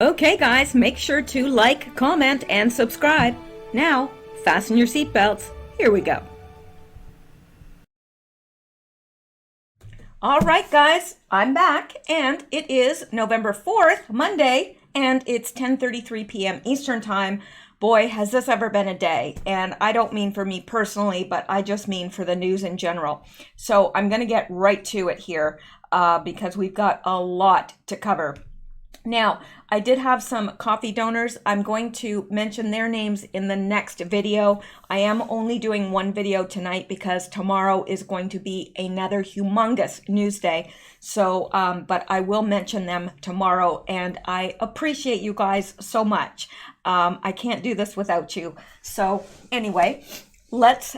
Okay, guys, make sure to like, comment, and subscribe. Now, fasten your seatbelts. Here we go. All right, guys, I'm back, and it is November 4th, Monday, and it's 10:33 p.m. Eastern Time. Boy, has this ever been a day. And I don't mean for me personally, but I just mean for the news in general. So I'm going to get right to it here because we've got a lot to cover. Now, I did have some coffee donors. I'm going to mention their names in the next video. I am only doing one video tonight because tomorrow is going to be another humongous news day. So, but I will mention them tomorrow, and I appreciate you guys so much. I can't do this without you. So anyway, let's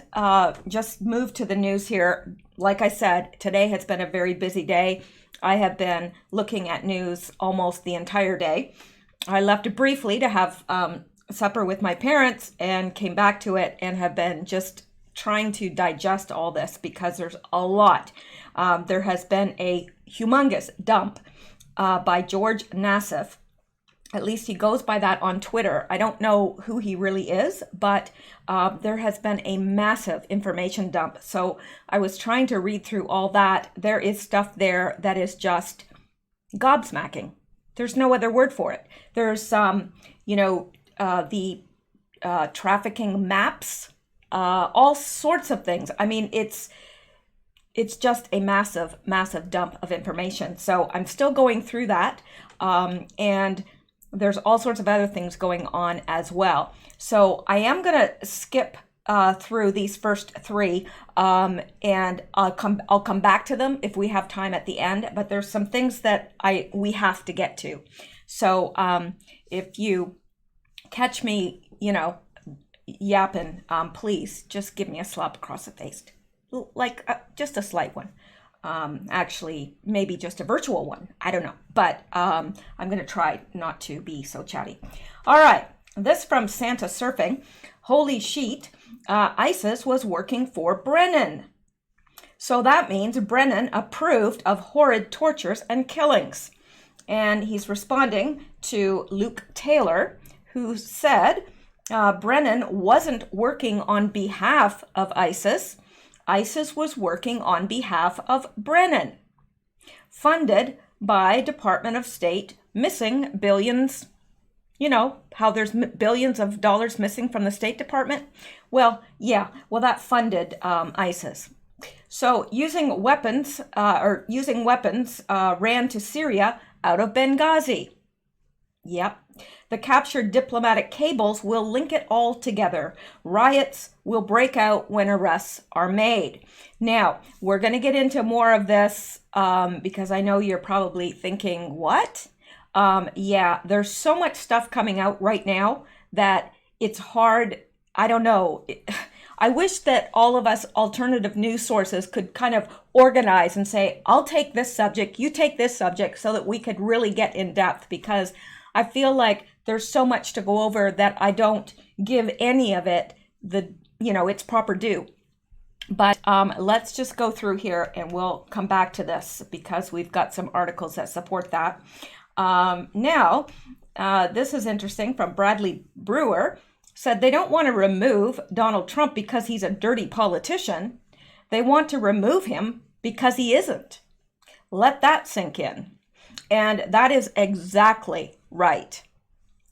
just move to the news here. Like I said, today has been a very busy day. I have been looking at news almost the entire day. I left briefly to have supper with my parents and came back to it and have been just trying to digest all this because there's a lot. There has been a humongous dump by George Nassif. At least he goes by that on Twitter. I don't know who he really is, but there has been a massive information dump. So I was trying to read through all that. There is stuff there that is just gobsmacking. There's no other word for it. There's, the trafficking maps, all sorts of things. I mean, it's just a massive, massive dump of information. So I'm still going through that. And there's all sorts of other things going on as well. So I am going to skip through these first three, and I'll come back to them if we have time at the end. But there's some things that we have to get to. So if you catch me, yapping, please just give me a slap across the face, like just a slight one. Actually, maybe just a virtual one. I don't know. But I'm going to try not to be so chatty. All right. This from Santa Surfing. Holy sheet. ISIS was working for Brennan. So that means Brennan approved of horrid tortures and killings. And he's responding to Luke Taylor, who said Brennan wasn't working on behalf of ISIS. ISIS was working on behalf of Brennan, funded by Department of State, missing billions. You know, how there's billions of dollars missing from the State Department? Well, yeah, that funded ISIS. So using weapons ran to Syria out of Benghazi. Yep. The captured diplomatic cables will link it all together. Riots will break out when arrests are made. Now, we're going to get into more of this because I know you're probably thinking, what? Yeah, there's so much stuff coming out right now that it's hard. I don't know. I wish that all of us alternative news sources could kind of organize and say, I'll take this subject, you take this subject, so that we could really get in depth, because I feel like there's so much to go over that I don't give any of it its proper due. But let's just go through here and we'll come back to this because we've got some articles that support that. Now, this is interesting from Bradley Brewer. Said they don't want to remove Donald Trump because he's a dirty politician. They want to remove him because he isn't. Let that sink in. And that is exactly right.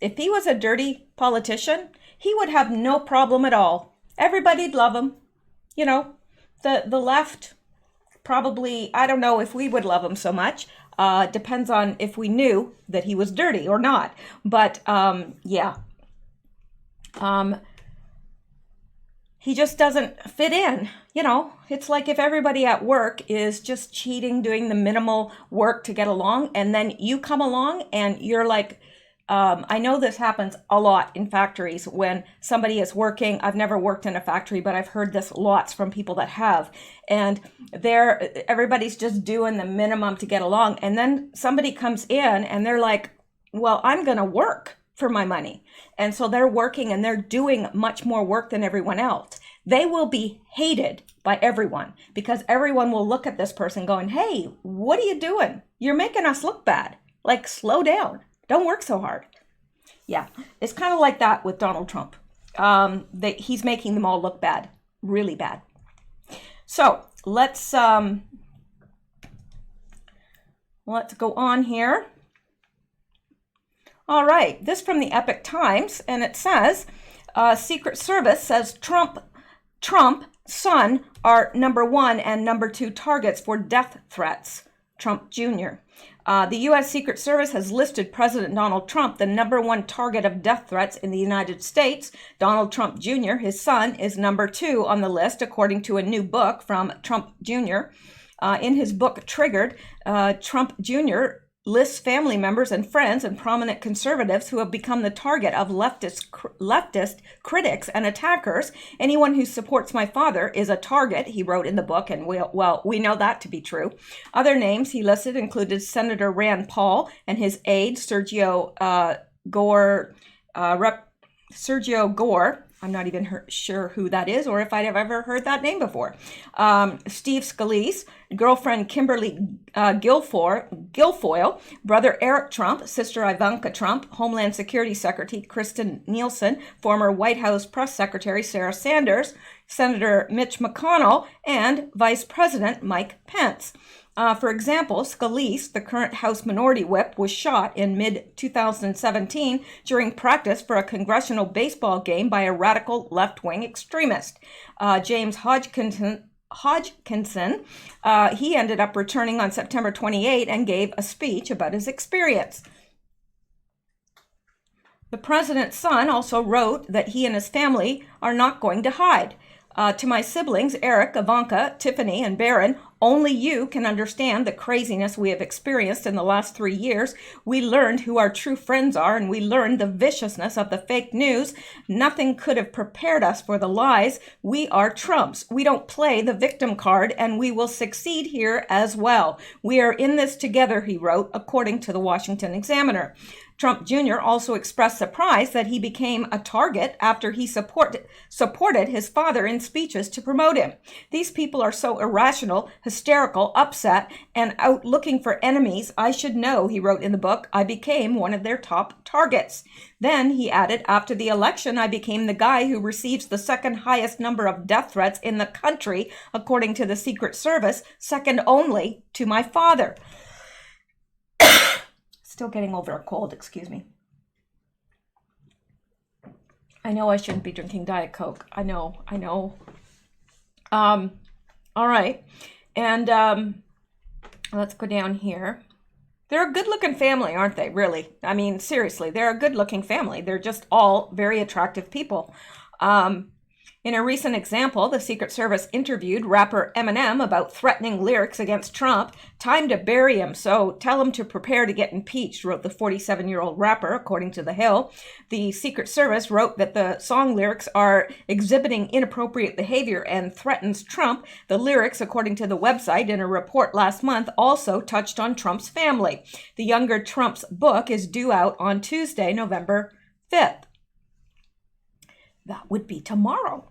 If he was a dirty politician, he would have no problem at all. Everybody'd love him. The left probably, I don't know if we would love him so much. Depends on if we knew that he was dirty or not. But yeah. He just doesn't fit in. It's like if everybody at work is just cheating, doing the minimal work to get along, and then you come along and you're like, I know this happens a lot in factories when somebody is working. I've never worked in a factory, but I've heard this lots from people that have. And everybody's just doing the minimum to get along. And then somebody comes in and they're like, well, I'm going to work for my money. And so they're working and they're doing much more work than everyone else. They will be hated by everyone because everyone will look at this person going, hey, what are you doing? You're making us look bad. Like, slow down. Don't work so hard. Yeah, it's kind of like that with Donald Trump. He's making them all look bad, really bad. So let's go on here. All right, this from the Epic Times, and it says, Secret Service says Trump, son are #1 and #2 targets for death threats. Trump Jr. The U.S. Secret Service has listed President Donald Trump the #1 target of death threats in the United States. Donald Trump Jr., his son, is #2 on the list, according to a new book from Trump Jr. In his book, Triggered, Trump Jr. lists family members and friends and prominent conservatives who have become the target of leftist critics and attackers. Anyone who supports my father is a target, he wrote in the book, and we know that to be true. Other names he listed included Senator Rand Paul and his aide, Sergio Gore. I'm not even sure who that is or if I'd have ever heard that name before. Steve Scalise, girlfriend Kimberly Guilfoyle, brother Eric Trump, sister Ivanka Trump, Homeland Security Secretary Kristen Nielsen, former White House Press Secretary Sarah Sanders, Senator Mitch McConnell, and Vice President Mike Pence. For example, Scalise, the current House Minority Whip, was shot in mid-2017 during practice for a congressional baseball game by a radical left-wing extremist. James Hodgkinson, he ended up returning on September 28 and gave a speech about his experience. The president's son also wrote that he and his family are not going to hide. To my siblings, Eric, Ivanka, Tiffany, and Barron, only you can understand the craziness we have experienced in the last 3 years. We learned who our true friends are, and we learned the viciousness of the fake news. Nothing could have prepared us for the lies. We are Trumps. We don't play the victim card, and we will succeed here as well. We are in this together, he wrote, according to the Washington Examiner. Trump Jr. also expressed surprise that he became a target after he supported his father in speeches to promote him. These people are so irrational, hysterical, upset, and out looking for enemies. I should know, he wrote in the book. I became one of their top targets. Then, he added, after the election, I became the guy who receives the second highest number of death threats in the country, according to the Secret Service, second only to my father. Still getting over a cold, excuse me. I know I shouldn't be drinking Diet Coke. I know. All right. And let's go down here. They're a good-looking family, aren't they, really? I mean, seriously, they're a good-looking family. They're just all very attractive people. In a recent example, the Secret Service interviewed rapper Eminem about threatening lyrics against Trump. Time to bury him, so tell him to prepare to get impeached, wrote the 47-year-old rapper, according to The Hill. The Secret Service wrote that the song lyrics are exhibiting inappropriate behavior and threatens Trump. The lyrics, according to the website, in a report last month, also touched on Trump's family. The younger Trump's book is due out on Tuesday, November 5th. That would be tomorrow.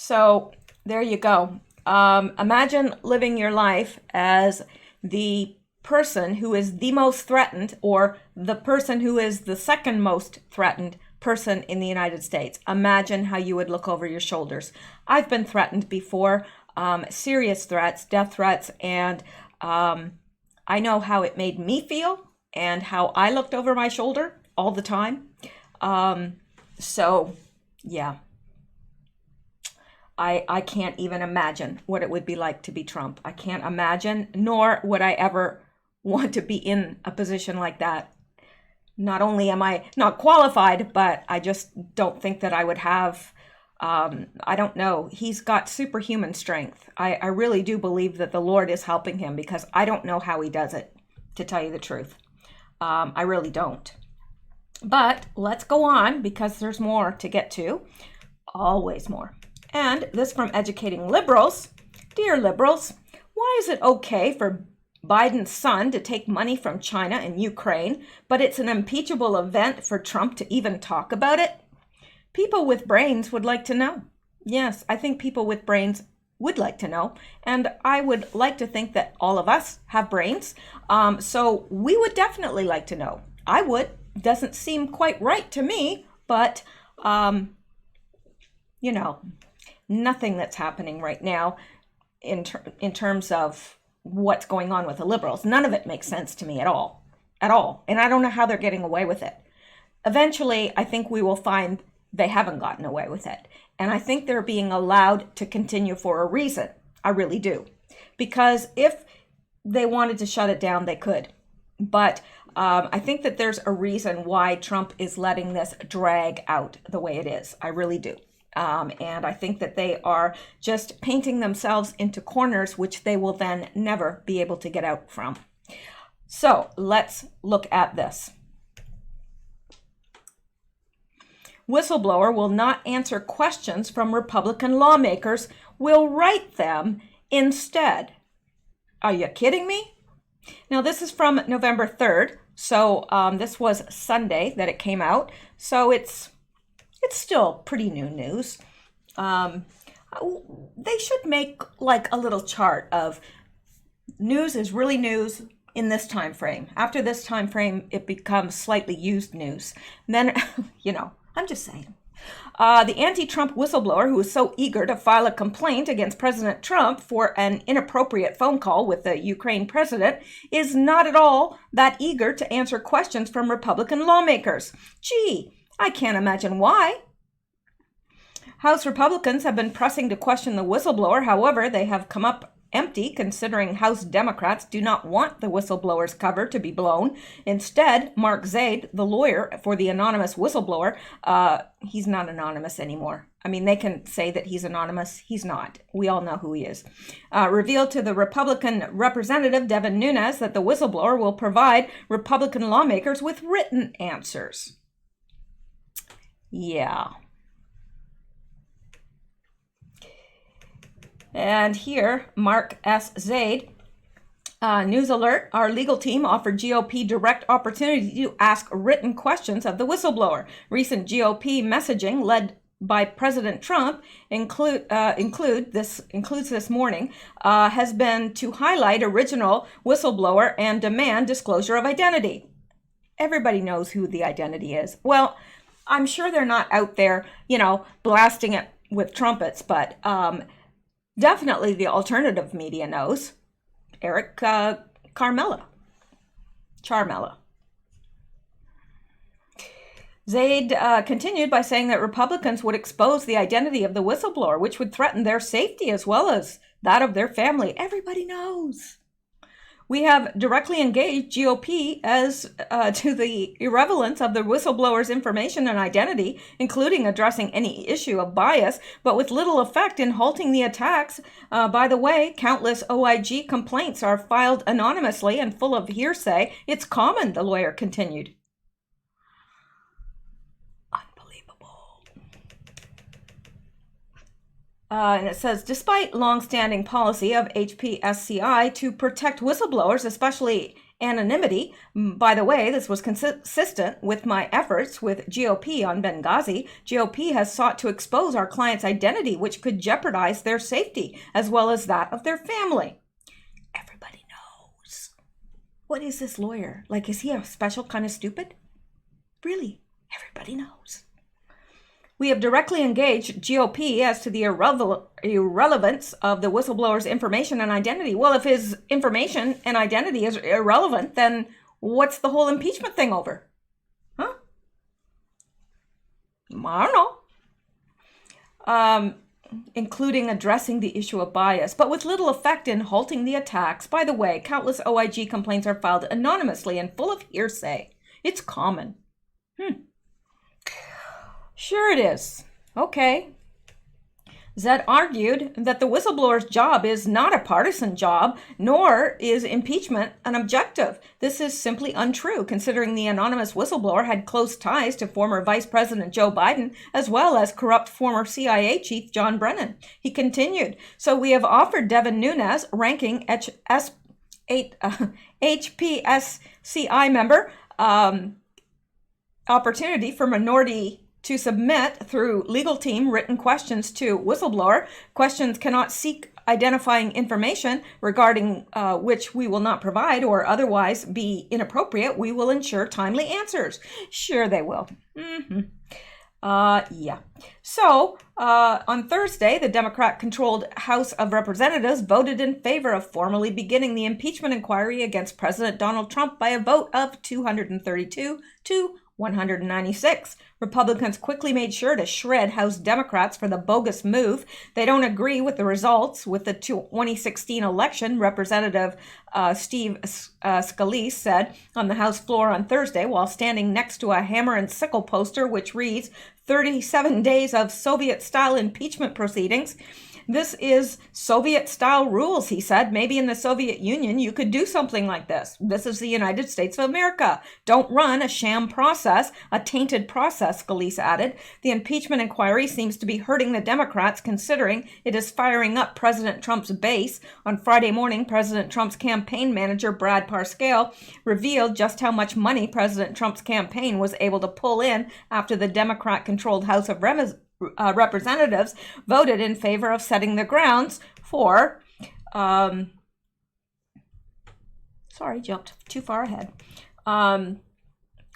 So there you go. Imagine living your life as the person who is the most threatened, or the person who is the second most threatened person in the United States. Imagine how you would look over your shoulders. I've been threatened before, serious threats, death threats, and I know how it made me feel and how I looked over my shoulder all the time. So yeah. I can't even imagine what it would be like to be Trump. I can't imagine, nor would I ever want to be in a position like that. Not only am I not qualified, but I just don't think that I would have, I don't know. He's got superhuman strength. I really do believe that the Lord is helping him, because I don't know how he does it, to tell you the truth. I really don't. But let's go on, because there's more to get to. Always more. And this from Educating Liberals. Dear liberals, why is it okay for Biden's son to take money from China and Ukraine, but it's an impeachable event for Trump to even talk about it? People with brains would like to know. Yes, I think people with brains would like to know. And I would like to think that all of us have brains. So we would definitely like to know. I would. Doesn't seem quite right to me, but, you know, nothing that's happening right now in terms of what's going on with the Liberals. None of it makes sense to me at all. At all. And I don't know how they're getting away with it. Eventually, I think we will find they haven't gotten away with it. And I think they're being allowed to continue for a reason. I really do. Because if they wanted to shut it down, they could. But I think that there's a reason why Trump is letting this drag out the way it is. I really do. And I think that they are just painting themselves into corners, which they will then never be able to get out from. So let's look at this. Whistleblower will not answer questions from Republican lawmakers, will write them instead. Are you kidding me? Now, this is from November 3rd. So this was Sunday that it came out. So it's still pretty new news. They should make like a little chart of news is really news in this time frame. After this time frame, it becomes slightly used news. And then, you know, I'm just saying. The anti-Trump whistleblower who is so eager to file a complaint against President Trump for an inappropriate phone call with the Ukraine president is not at all that eager to answer questions from Republican lawmakers. Gee, I can't imagine why. House Republicans have been pressing to question the whistleblower. However, they have come up empty, considering House Democrats do not want the whistleblower's cover to be blown. Instead, Mark Zaid, the lawyer for the anonymous whistleblower, he's not anonymous anymore. I mean, they can say that he's anonymous. He's not. We all know who he is. Revealed to the Republican representative, Devin Nunes, that the whistleblower will provide Republican lawmakers with written answers. Yeah. And here, Mark S. Zaid, news alert, our legal team offered GOP direct opportunity to ask written questions of the whistleblower. Recent GOP messaging led by President Trump includes this morning, has been to highlight original whistleblower and demand disclosure of identity. Everybody knows who the identity is. Well, I'm sure they're not out there, you know, blasting it with trumpets, but definitely the alternative media knows. Eric Charmella. Zaid continued by saying that Republicans would expose the identity of the whistleblower, which would threaten their safety as well as that of their family. Everybody knows. We have directly engaged GOP as to the irrelevance of the whistleblower's information and identity, including addressing any issue of bias, but with little effect in halting the attacks. By the way, countless OIG complaints are filed anonymously and full of hearsay. It's common, the lawyer continued. And it says, despite longstanding policy of HPSCI to protect whistleblowers, especially anonymity, by the way, this was consistent with my efforts with GOP on Benghazi. GOP has sought to expose our client's identity, which could jeopardize their safety, as well as that of their family. Everybody knows. What is this lawyer? Like, is he a special kind of stupid? Really? Everybody knows. We have directly engaged GOP as to the irrelevance of the whistleblower's information and identity. Well, if his information and identity is irrelevant, then what's the whole impeachment thing over? Huh? I don't know. Including addressing the issue of bias, but with little effect in halting the attacks. By the way, countless OIG complaints are filed anonymously and full of hearsay. It's common. Sure it is. Okay. Zed argued that the whistleblower's job is not a partisan job, nor is impeachment an objective. This is simply untrue, considering the anonymous whistleblower had close ties to former Vice President Joe Biden, as well as corrupt former CIA Chief John Brennan. He continued, so we have offered Devin Nunes, ranking HPSCI member, opportunity for minority to submit through legal team written questions to whistleblower. Questions cannot seek identifying information regarding which we will not provide or otherwise be inappropriate. We will ensure timely answers. Sure they will. Yeah. So, on Thursday, the Democrat-controlled House of Representatives voted in favor of formally beginning the impeachment inquiry against President Donald Trump by a vote of 232 to 196. Republicans quickly made sure to shred House Democrats for the bogus move. They don't agree with the results. With the 2016 election, Representative Steve Scalise said on the House floor on Thursday while standing next to a hammer and sickle poster which reads 37 days of Soviet-style impeachment proceedings. This is Soviet-style rules, he said. Maybe in the Soviet Union you could do something like this. This is the United States of America. Don't run a sham process, a tainted process, Scalise added. The impeachment inquiry seems to be hurting the Democrats, considering it is firing up President Trump's base. On Friday morning, President Trump's campaign manager, Brad Parscale, revealed just how much money President Trump's campaign was able to pull in after the Democrat-controlled House of Representatives voted in favor of setting the grounds for, jumped too far ahead.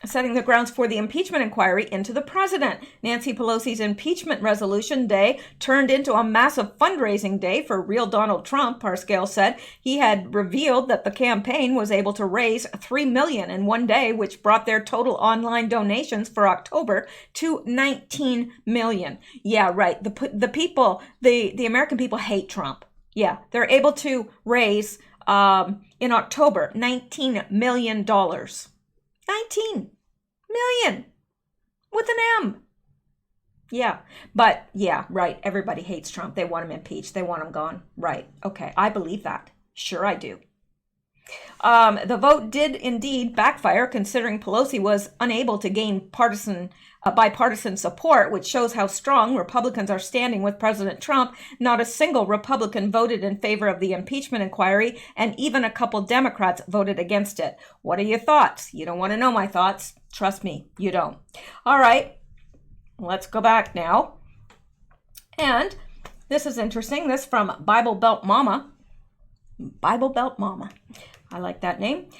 Setting the grounds for the impeachment inquiry into the president. Nancy Pelosi's impeachment resolution day turned into a massive fundraising day for real Donald Trump, Parscale said. He had revealed that the campaign was able to raise $3 million in one day, which brought their total online donations for October to $19 million. Yeah, right. The people, the American people hate Trump. Yeah, they're able to raise, in October, $19 million. 19 million with an M. Yeah, but yeah, right. Everybody hates Trump. They want him impeached. They want him gone. Right. Okay. I believe that. Sure, I do. The vote did indeed backfire, considering Pelosi was unable to gain bipartisan support, which shows how strong Republicans are standing with President Trump. Not a single Republican voted in favor of the impeachment inquiry, and even a couple Democrats voted against it. What are your thoughts? You don't want to know my thoughts. Trust me, you don't. All right, let's go back now. And this is interesting. This from Bible Belt Mama. Bible Belt Mama. I like that name.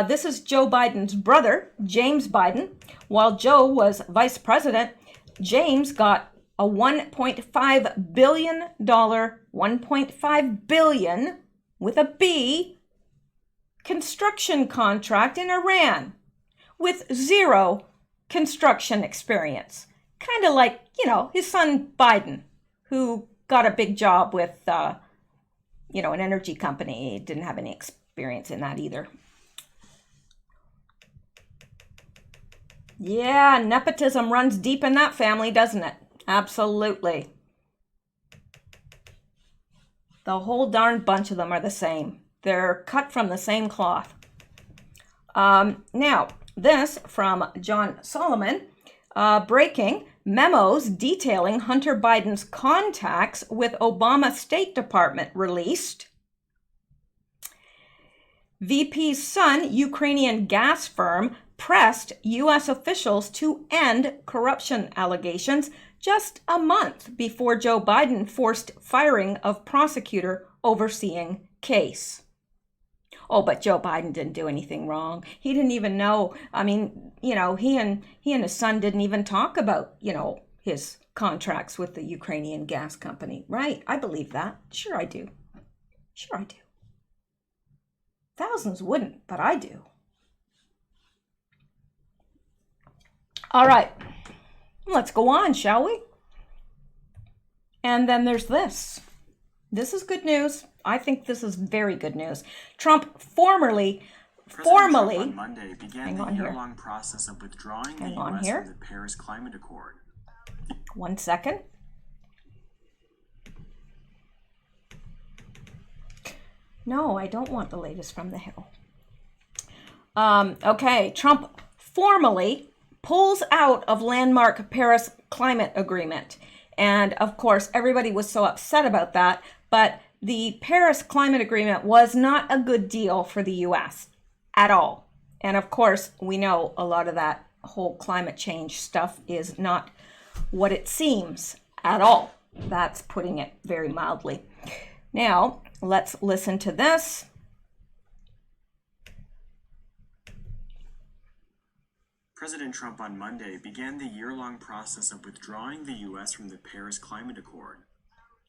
This is Joe Biden's brother, James Biden. While Joe was vice president, James got a $1.5 billion, $1.5 billion with a B, construction contract in Iran with zero construction experience. Kind of like, his son Biden, who got a big job with, an energy company. He didn't have any experience in that either. Yeah, nepotism runs deep in that family, doesn't it? Absolutely. The whole darn bunch of them are the same. They're cut from the same cloth. Now, this from John Solomon. Breaking memos detailing Hunter Biden's contacts with Obama State Department released. VP's son, Ukrainian gas firm, pressed U.S. officials to end corruption allegations just a month before Joe Biden forced firing of prosecutor overseeing case. Oh, but Joe Biden didn't do anything wrong. He didn't even know. I mean, he and his son didn't even talk about, his contracts with the Ukrainian gas company. Right. I believe that. Sure, I do. Sure, I do. Thousands wouldn't, but I do. All right. Let's go on, shall we? And then there's this. This is good news. I think this is very good news. Trump formally Trump on Monday began the year-long process of withdrawing the U.S. from the Paris Climate Accord. 1 second. No, I don't want the latest from the Hill. Okay, Trump formally pulls out of landmark Paris Climate Agreement. And of course, everybody was so upset about that, but the Paris Climate Agreement was not a good deal for the U.S. at all. And of course, we know a lot of that whole climate change stuff is not what it seems at all. That's putting it very mildly. Now, let's listen to this. President Trump on Monday began the year-long process of withdrawing the U.S. from the Paris Climate Accord.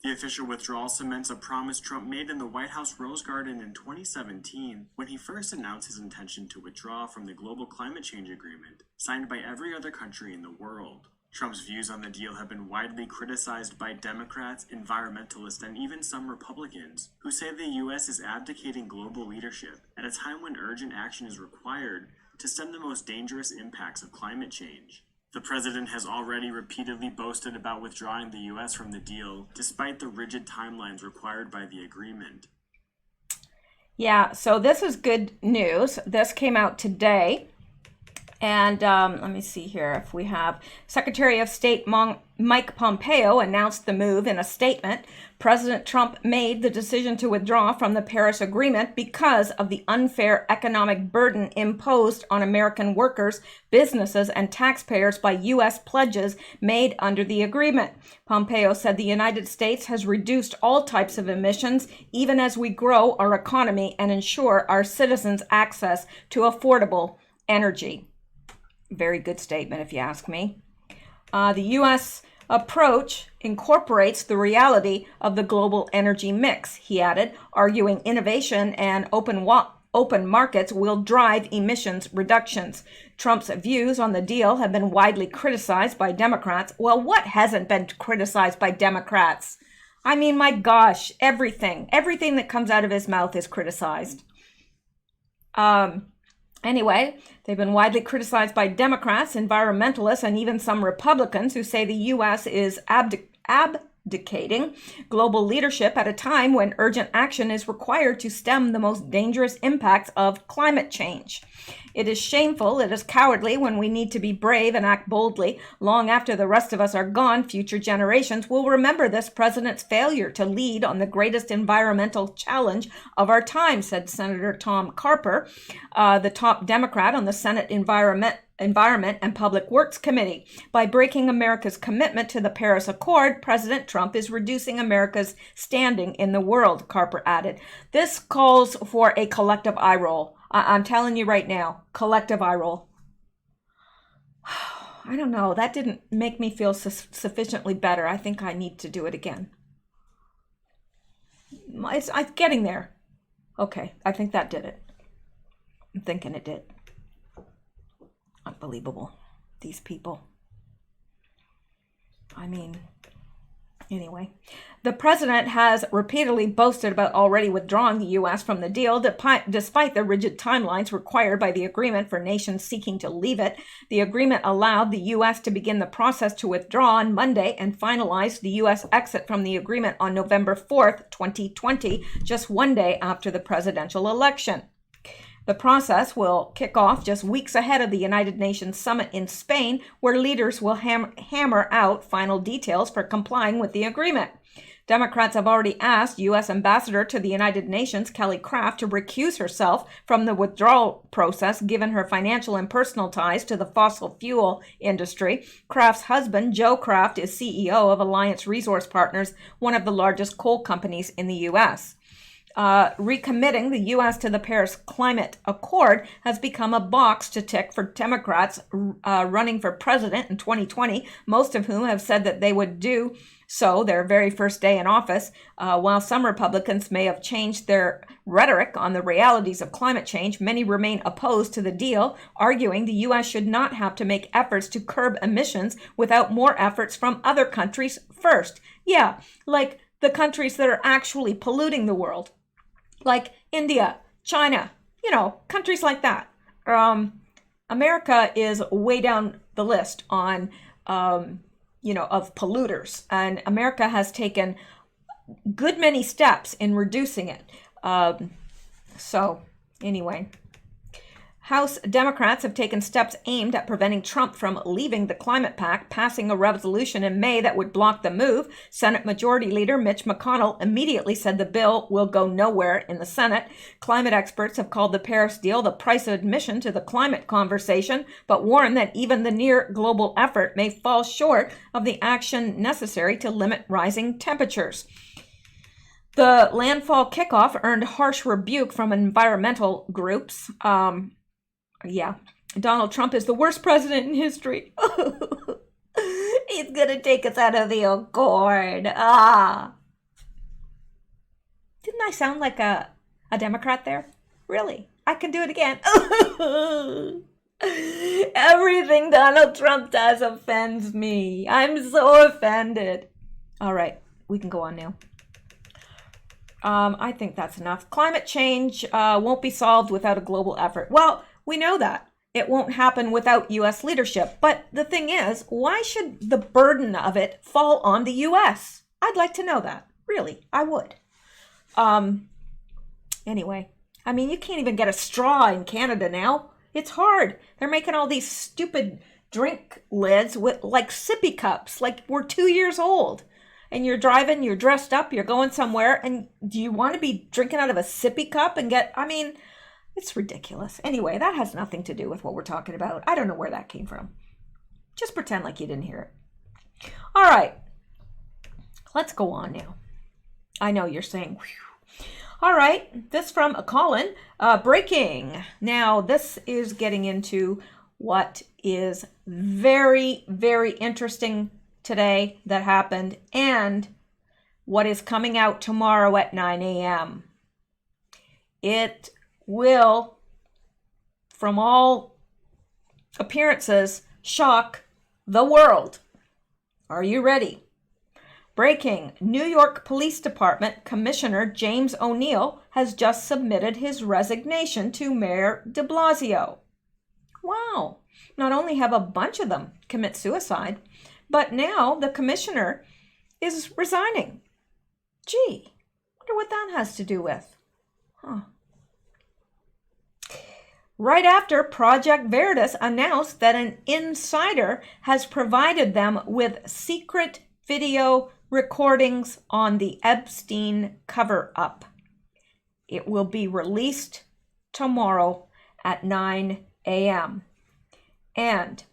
The official withdrawal cements a promise Trump made in the White House Rose Garden in 2017 when he first announced his intention to withdraw from the global climate change agreement, signed by every other country in the world. Trump's views on the deal have been widely criticized by Democrats, environmentalists, and even some Republicans, who say the U.S. is abdicating global leadership at a time when urgent action is required to stem the most dangerous impacts of climate change. The president has already repeatedly boasted about withdrawing the U.S. from the deal, despite the rigid timelines required by the agreement. Yeah, so this is good news. This came out today. And let me see here if we have Secretary of State Mike Pompeo announced the move in a statement. President Trump made the decision to withdraw from the Paris Agreement because of the unfair economic burden imposed on American workers, businesses, and taxpayers by U.S. pledges made under the agreement. Pompeo said the United States has reduced all types of emissions, even as we grow our economy and ensure our citizens access to affordable energy. Very good statement, if you ask me. The U.S. approach incorporates the reality of the global energy mix, he added, arguing innovation and open markets will drive emissions reductions. Trump's views on the deal have been widely criticized by Democrats. Well, what hasn't been criticized by Democrats? I mean, my gosh, everything that comes out of his mouth is criticized. Anyway, they've been widely criticized by Democrats, environmentalists, and even some Republicans who say the U.S. is abdicating global leadership at a time when urgent action is required to stem the most dangerous impacts of climate change. It is shameful, it is cowardly when we need to be brave and act boldly. Long after the rest of us are gone, future generations will remember this president's failure to lead on the greatest environmental challenge of our time, said Senator Tom Carper, the top Democrat on the Senate Environment and Public Works Committee. By breaking America's commitment to the Paris Accord, President Trump is reducing America's standing in the world, Carper added. This calls for a collective eye roll. I'm telling you right now, collective eye roll. I don't know. That didn't make me feel sufficiently better. I think I need to do it again. I'm getting there. Okay, I think that did it. I'm thinking it did. Unbelievable. These people. I mean, anyway. The president has repeatedly boasted about already withdrawing the U.S. from the deal, despite the rigid timelines required by the agreement for nations seeking to leave it. The agreement allowed the U.S. to begin the process to withdraw on Monday and finalize the U.S. exit from the agreement on November 4th, 2020, just one day after the presidential election. The process will kick off just weeks ahead of the United Nations summit in Spain, where leaders will hammer out final details for complying with the agreement. Democrats have already asked U.S. Ambassador to the United Nations, Kelly Craft, to recuse herself from the withdrawal process, given her financial and personal ties to the fossil fuel industry. Craft's husband, Joe Craft, is CEO of Alliance Resource Partners, one of the largest coal companies in the U.S. Recommitting the U.S. to the Paris Climate Accord has become a box to tick for Democrats running for president in 2020, most of whom have said that they would do so their very first day in office. While some Republicans may have changed their rhetoric on the realities of climate change, many remain opposed to the deal, arguing the U.S. should not have to make efforts to curb emissions without more efforts from other countries first. Yeah, like the countries that are actually polluting the world. Like India, China, countries like that. America is way down the list on, of polluters. And America has taken good many steps in reducing it. So anyway, House Democrats have taken steps aimed at preventing Trump from leaving the climate pact, passing a resolution in May that would block the move. Senate Majority Leader Mitch McConnell immediately said the bill will go nowhere in the Senate. Climate experts have called the Paris deal the price of admission to the climate conversation, but warn that even the near global effort may fall short of the action necessary to limit rising temperatures. The landfall kickoff earned harsh rebuke from environmental groups. Donald Trump is the worst president in history. He's going to take us out of the Accord. Didn't I sound like a Democrat there? Really? I can do it again. Everything Donald Trump does offends me. I'm so offended. All right, we can go on now. I think that's enough. Climate change won't be solved without a global effort. Well, we know that. It won't happen without U.S. leadership. But the thing is, why should the burden of it fall on the U.S.? I'd like to know that. Really, I would. Anyway, I mean, you can't even get a straw in Canada now. It's hard. They're making all these stupid drink lids with like sippy cups, like we're 2 years old. And you're driving, you're dressed up, you're going somewhere, and do you want to be drinking out of a sippy cup and it's ridiculous. Anyway, that has nothing to do with what we're talking about. I don't know where that came from. Just pretend like you didn't hear it. All right, let's go on now. I know you're saying, whew. All right, this from Colin, breaking. Now, this is getting into what is very, very interesting today that happened and what is coming out tomorrow at 9 a.m. It will, from all appearances, shock the world. Are you ready? Breaking. New York Police Department Commissioner James O'Neill has just submitted his resignation to Mayor de Blasio. Wow. Not only have a bunch of them commit suicide, but now the commissioner is resigning. Gee, wonder what that has to do with. Right after Project Veritas announced that an insider has provided them with secret video recordings on the Epstein cover-up. It will be released tomorrow at 9 a.m. And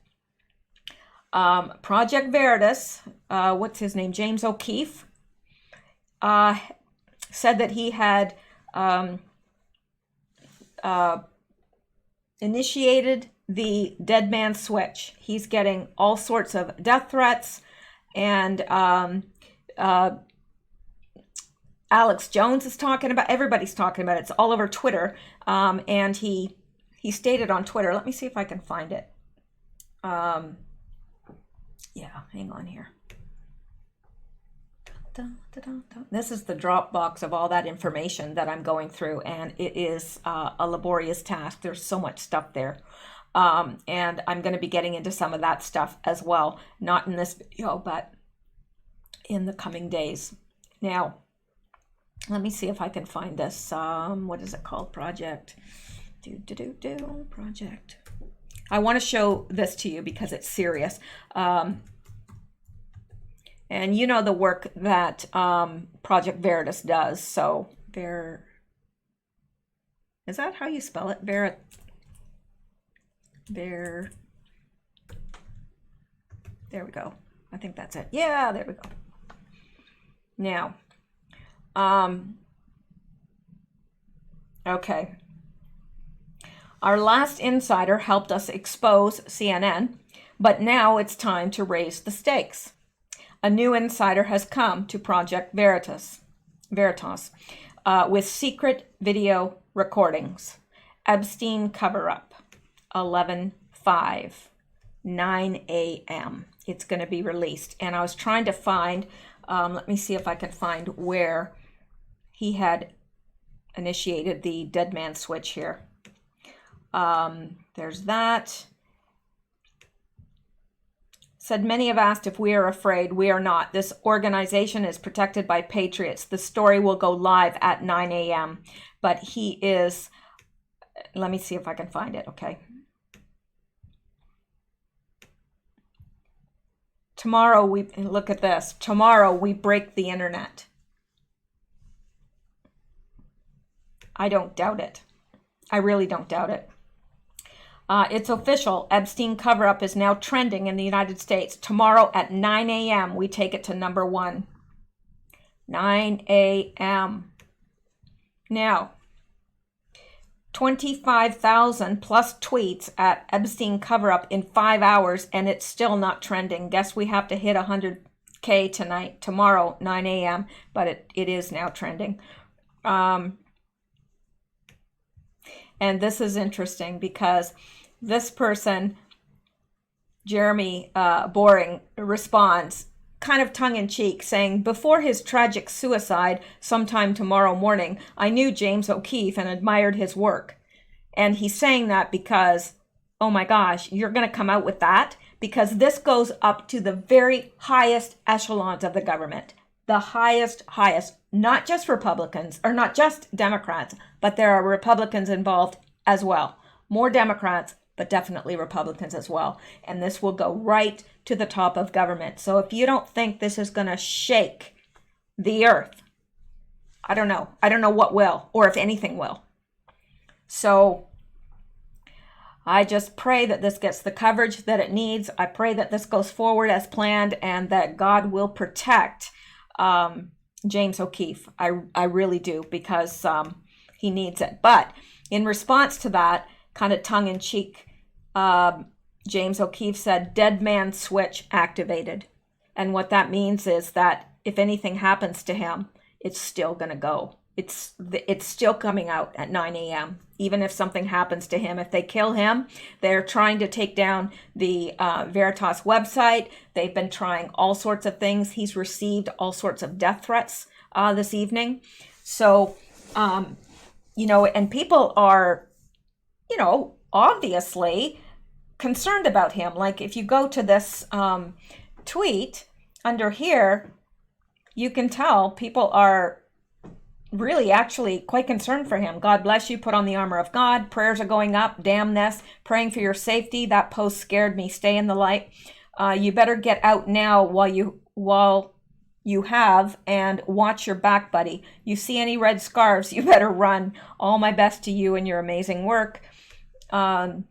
Project Veritas, what's his name? James O'Keefe, said that he had initiated the dead man switch. He's getting all sorts of death threats, and Alex Jones is talking about, everybody's talking about it. It's all over Twitter. And he stated on Twitter, let me see if I can find it. Yeah, hang on here. This is the Dropbox of all that information that I'm going through, and it is a laborious task. There's so much stuff there. And I'm going to be getting into some of that stuff as well. Not in this video, but in the coming days. Now, let me see if I can find this. What is it called? Project. Project. I want to show this to you because it's serious. And you know the work that Project Veritas does. So, is that how you spell it? There we go. I think that's it. Yeah, there we go. Now, okay. Our last insider helped us expose CNN, but now it's time to raise the stakes. A new insider has come to Project Veritas with secret video recordings. Epstein cover-up, 11/5, 9 a.m. It's going to be released. And I was trying to find, let me see if I can find where he had initiated the dead man switch here. There's that. Said, many have asked if we are afraid. We are not. This organization is protected by patriots. The story will go live at 9 a.m. But he is Let me see if I can find it, okay? Tomorrow look at this. Tomorrow we break the internet. I don't doubt it. I really don't doubt it. It's official. Epstein cover-up is now trending in the United States. Tomorrow at 9 a.m. we take it to number 1. 9 a.m. Now, 25,000 plus tweets at Epstein cover-up in 5 hours, and it's still not trending. Guess we have to hit 100K tomorrow, 9 a.m., but it is now trending. And this is interesting because this person, Jeremy Boring, responds kind of tongue-in-cheek, saying, before his tragic suicide sometime tomorrow morning, I knew James O'Keefe and admired his work. And he's saying that because, oh my gosh, you're going to come out with that? Because this goes up to the very highest echelons of the government. The highest, not just Republicans, or not just Democrats, but there are Republicans involved as well. More Democrats, but definitely Republicans as well. And this will go right to the top of government. So if you don't think this is going to shake the earth, I don't know. I don't know what will, or if anything will. So I just pray that this gets the coverage that it needs. I pray that this goes forward as planned and that God will protect James O'Keefe. I really do, because he needs it. But in response to that, kind of tongue-in-cheek, James O'Keefe said, dead man switch activated. And what that means is that if anything happens to him, it's still going to go. It's still coming out at 9 a.m. Even if something happens to him, if they kill him, they're trying to take down the Veritas website. They've been trying all sorts of things. He's received all sorts of death threats this evening. So, and people are, obviously concerned about him. Like if you go to this tweet under here, you can tell people are really actually quite concerned for him. God bless you. Put on the armor of God. Prayers are going up. Damn this. Praying for your safety. That post scared me. Stay in the light. You better get out now while you have, and watch your back, buddy. You see any red scarves, you better run. All my best to you and your amazing work. What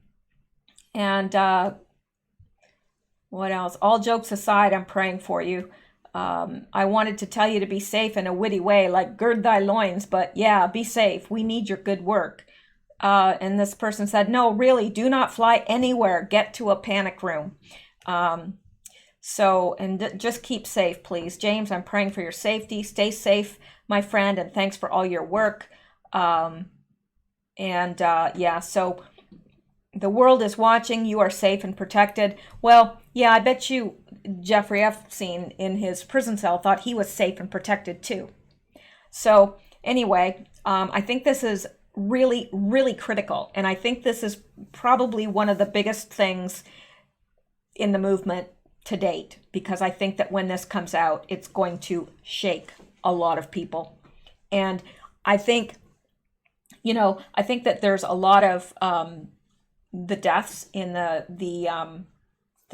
else? All jokes aside, I'm praying for you. I wanted to tell you to be safe in a witty way, like gird thy loins, but yeah, be safe. We need your good work. And this person said, no, really, do not fly anywhere. Get to a panic room. Just keep safe, please. James, I'm praying for your safety. Stay safe, my friend, and thanks for all your work. So the world is watching. You are safe and protected. Well, yeah, I bet you Jeffrey Epstein in his prison cell thought he was safe and protected too. So anyway, I think this is really, really critical. And I think this is probably one of the biggest things in the movement to date, because I think that when this comes out, it's going to shake a lot of people. And I think, I think that there's a lot of the deaths in the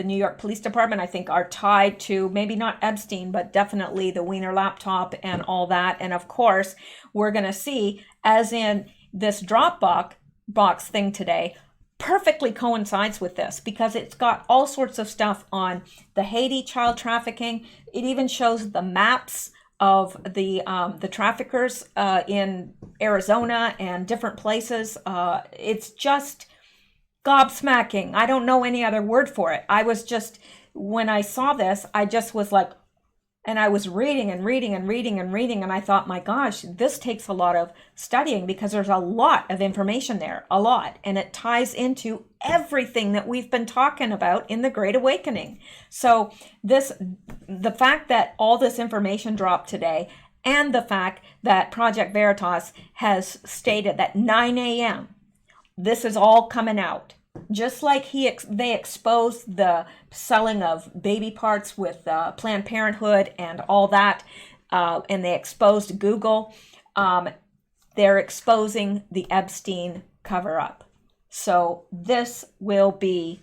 New York Police Department, I think, are tied to maybe not Epstein, but definitely the Wiener laptop and all that. And of course, we're going to see, as in this Dropbox thing today, perfectly coincides with this, because it's got all sorts of stuff on the Haiti child trafficking. It even shows the maps of the traffickers in Arizona and different places. It's just gobsmacking. I don't know any other word for it. When I saw this, I just was like, and I was reading, and I thought, my gosh, this takes a lot of studying, because there's a lot of information there, a lot, and it ties into everything that we've been talking about in the Great Awakening. So the fact that all this information dropped today, and the fact that Project Veritas has stated that 9 a.m., this is all coming out. Just like they exposed the selling of baby parts with Planned Parenthood and all that, and they exposed Google, they're exposing the Epstein cover up. So this will be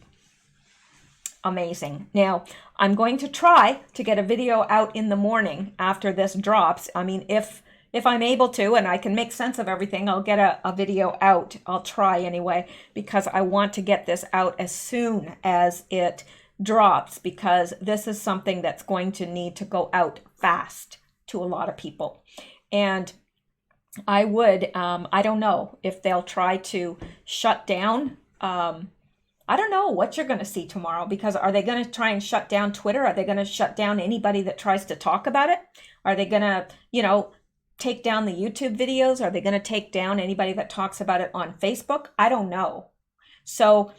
amazing. Now, I'm going to try to get a video out in the morning after this drops. I mean, if I'm able to and I can make sense of everything, I'll get a video out. I'll try anyway, because I want to get this out as soon as it drops, because this is something that's going to need to go out fast to a lot of people. And I would, I don't know if they'll try to shut down, I don't know what you're going to see tomorrow, because are they going to try and shut down Twitter? Are they going to shut down anybody that tries to talk about it? Are they going to, take down the YouTube videos? Are they going to take down anybody that talks about it on Facebook? I don't know. So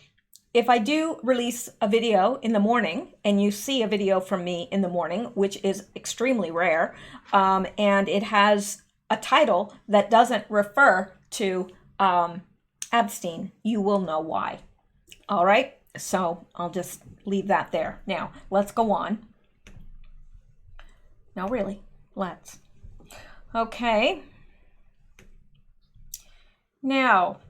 if I do release a video in the morning and you see a video from me in the morning, which is extremely rare, and it has a title that doesn't refer to Epstein, you will know why. All right, so I'll just leave that there. Now, let's go on. No, really, let's. Okay. Now,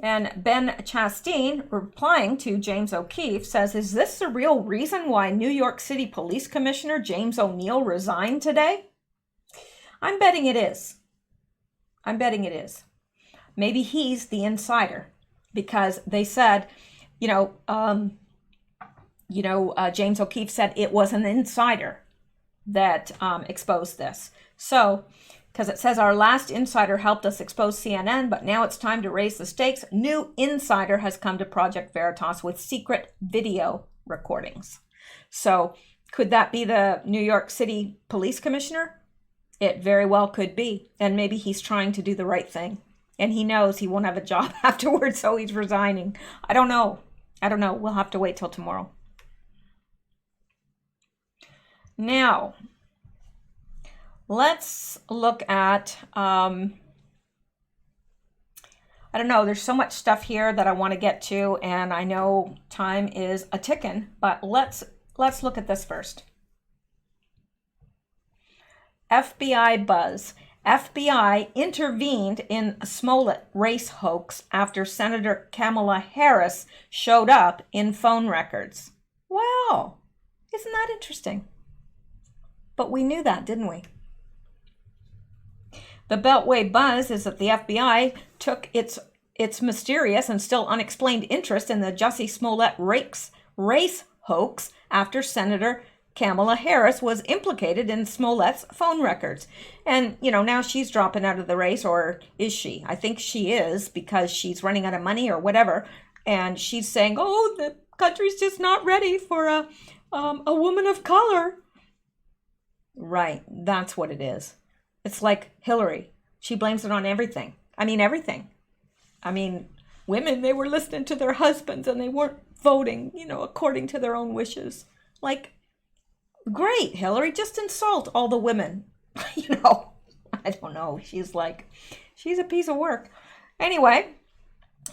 and Ben Chastain, replying to James O'Keefe, says, is this the real reason why New York City Police Commissioner James O'Neill resigned today? I'm betting it is. I'm betting it is. Maybe he's the insider, because they said, James O'Keefe said it was an insider that exposed this. So, because it says our last insider helped us expose CNN, but now it's time to raise the stakes. New insider has come to Project Veritas with secret video recordings. So, could that be the New York City Police Commissioner? It very well could be. And maybe he's trying to do the right thing. And he knows he won't have a job afterwards, so he's resigning. I don't know. We'll have to wait till tomorrow. Now, let's look at, I don't know, there's so much stuff here that I want to get to, and I know time is a ticking, but let's look at this first. FBI buzz. FBI intervened in a Smollett race hoax after Senator Kamala Harris showed up in phone records. Well, isn't that interesting? But we knew that, didn't we? The Beltway buzz is that the FBI took its mysterious and still unexplained interest in the Jussie Smollett race hoax after Senator Kamala Harris was implicated in Smollett's phone records. And, now she's dropping out of the race, or is she? I think she is, because she's running out of money or whatever. And she's saying, oh, the country's just not ready for a woman of color. Right, that's what it is. It's like Hillary. She blames it on everything. Everything. Women, they were listening to their husbands and they weren't voting, according to their own wishes. Like, great, Hillary, just insult all the women. I don't know. She's a piece of work. Anyway,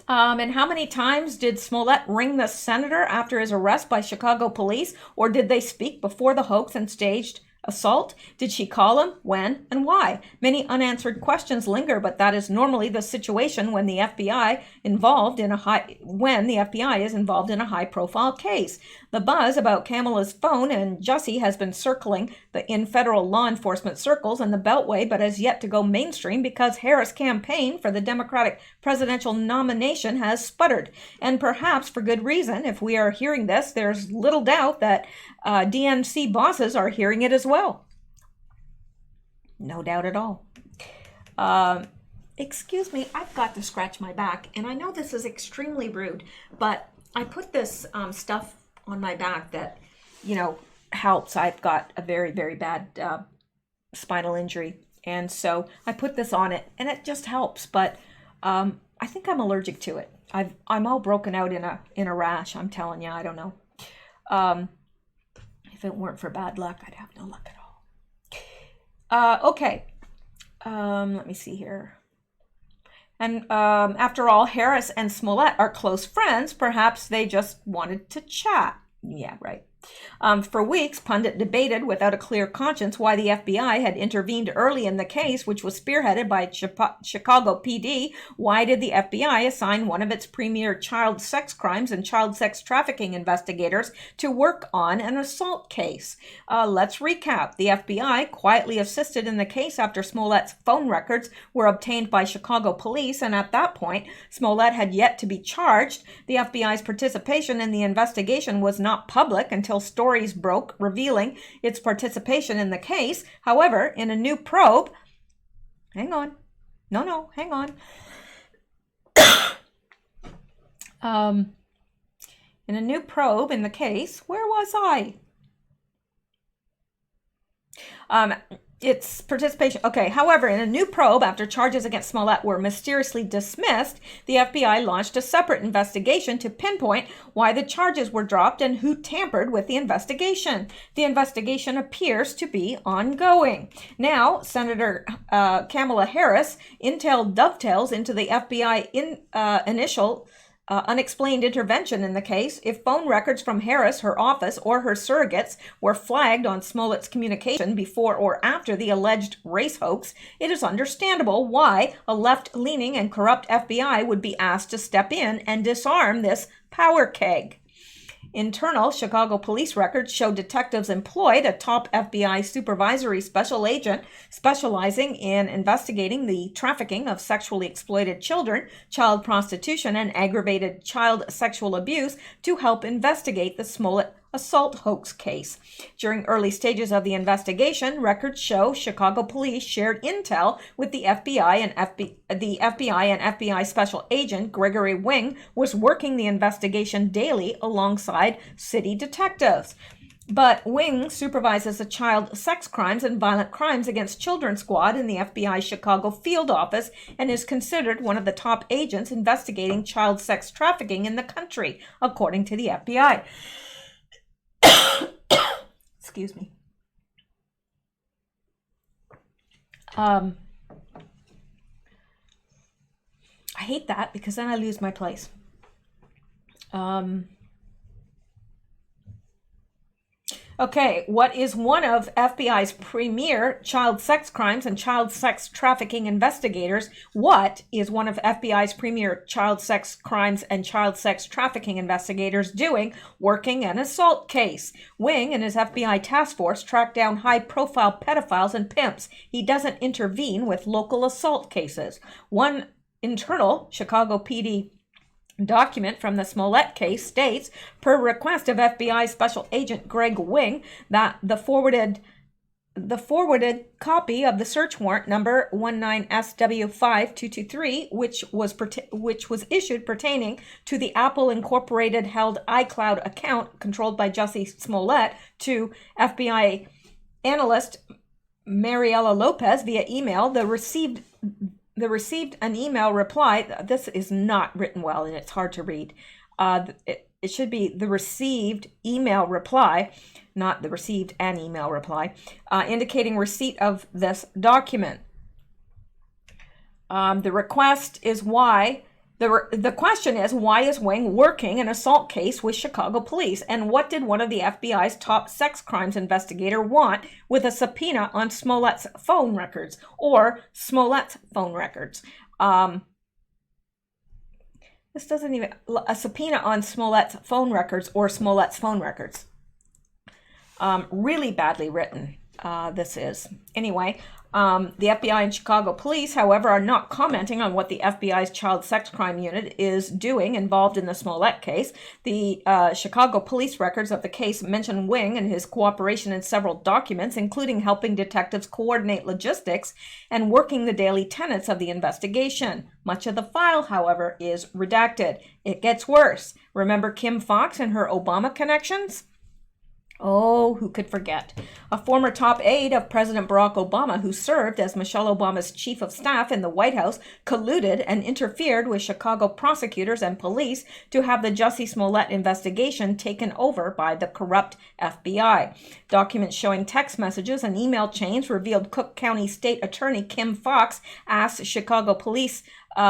and how many times did Smollett ring the senator after his arrest by Chicago police? Or did they speak before the hoax and staged assault? Did she call him? When? And why? Many unanswered questions linger, but that is normally the situation when the FBI is involved in a high-profile case. The buzz about Kamala's phone and Jussie has been circling in federal law enforcement circles and the Beltway, but has yet to go mainstream because Harris' campaign for the Democratic presidential nomination has sputtered. And perhaps for good reason. If we are hearing this, there's little doubt that DNC bosses are hearing it as well. No doubt at all. Excuse me, I've got to scratch my back, and I know this is extremely rude, but I put this stuff on my back that, helps. I've got a very, very bad spinal injury, and so I put this on it, and it just helps, but I think I'm allergic to it. I'm all broken out in a rash, I'm telling you, I don't know. If it weren't for bad luck, I'd have no luck at all. Okay, let me see here. And after all, Harris and Smollett are close friends. Perhaps they just wanted to chat. Yeah, right. For weeks, pundit debated without a clear conscience why the FBI had intervened early in the case, which was spearheaded by Chicago PD. Why did the FBI assign one of its premier child sex crimes and child sex trafficking investigators to work on an assault case? Let's recap. The FBI quietly assisted in the case after Smollett's phone records were obtained by Chicago police, and at that point, Smollett had yet to be charged. The FBI's participation in the investigation was not public until stories broke revealing its participation in the case. However, in a new probe, hang on. In a new probe in the case, where was I? Its participation. Okay, however, in a new probe, after charges against Smollett were mysteriously dismissed, the FBI launched a separate investigation to pinpoint why the charges were dropped and who tampered with the investigation. The investigation appears to be ongoing. Now, Senator Kamala Harris intel dovetails into the FBI initial unexplained intervention in the case. If phone records from Harris, her office, or her surrogates were flagged on Smollett's communication before or after the alleged race hoax, it is understandable why a left-leaning and corrupt FBI would be asked to step in and disarm this power keg. Internal Chicago police records show detectives employed a top FBI supervisory special agent specializing in investigating the trafficking of sexually exploited children, child prostitution, and aggravated child sexual abuse to help investigate the Smollett assault hoax case. During early stages of the investigation, records show Chicago police shared intel with the FBI, and the FBI special agent Gregory Wing was working the investigation daily alongside city detectives. But Wing supervises the Child Sex Crimes and Violent Crimes Against Children Squad in the FBI Chicago field office and is considered one of the top agents investigating child sex trafficking in the country, according to the FBI. Excuse me. I hate that because then I lose my place. Okay, what is one of FBI's premier child sex crimes and child sex trafficking investigators? What is one of FBI's premier child sex crimes and child sex trafficking investigators doing working an assault case? Wing and his FBI task force track down high-profile pedophiles and pimps. He doesn't intervene with local assault cases. One internal Chicago PD document from the Smollett case states, per request of FBI Special Agent Greg Wing, that the forwarded copy of the search warrant number 19SW5223, which was issued pertaining to the Apple Incorporated held iCloud account controlled by Jussie Smollett, to FBI analyst Mariela Lopez via email. The received an email reply. This is not written well and it's hard to read. It should be the received email reply, not the received an email reply, indicating receipt of this document. The request is why. The question is, why is Wing working an assault case with Chicago police? And what did one of the FBI's top sex crimes investigator want with a subpoena on Smollett's phone records or Smollett's phone records? This doesn't even, a subpoena on Smollett's phone records or Smollett's phone records. Really badly written, this is. Anyway, the FBI and Chicago police, however, are not commenting on what the FBI's child sex crime unit is doing involved in the Smollett case. The Chicago police records of the case mention Wing and his cooperation in several documents, including helping detectives coordinate logistics and working the daily tenets of the investigation. Much of the file, however, is redacted. It gets worse. Remember Kim Foxx and her Obama connections? Oh, who could forget? A former top aide of President Barack Obama, who served as Michelle Obama's chief of staff in the White House, colluded and interfered with Chicago prosecutors and police to have the Jussie Smollett investigation taken over by the corrupt FBI. Documents showing text messages and email chains revealed Cook County State Attorney Kim Foxx asked Chicago police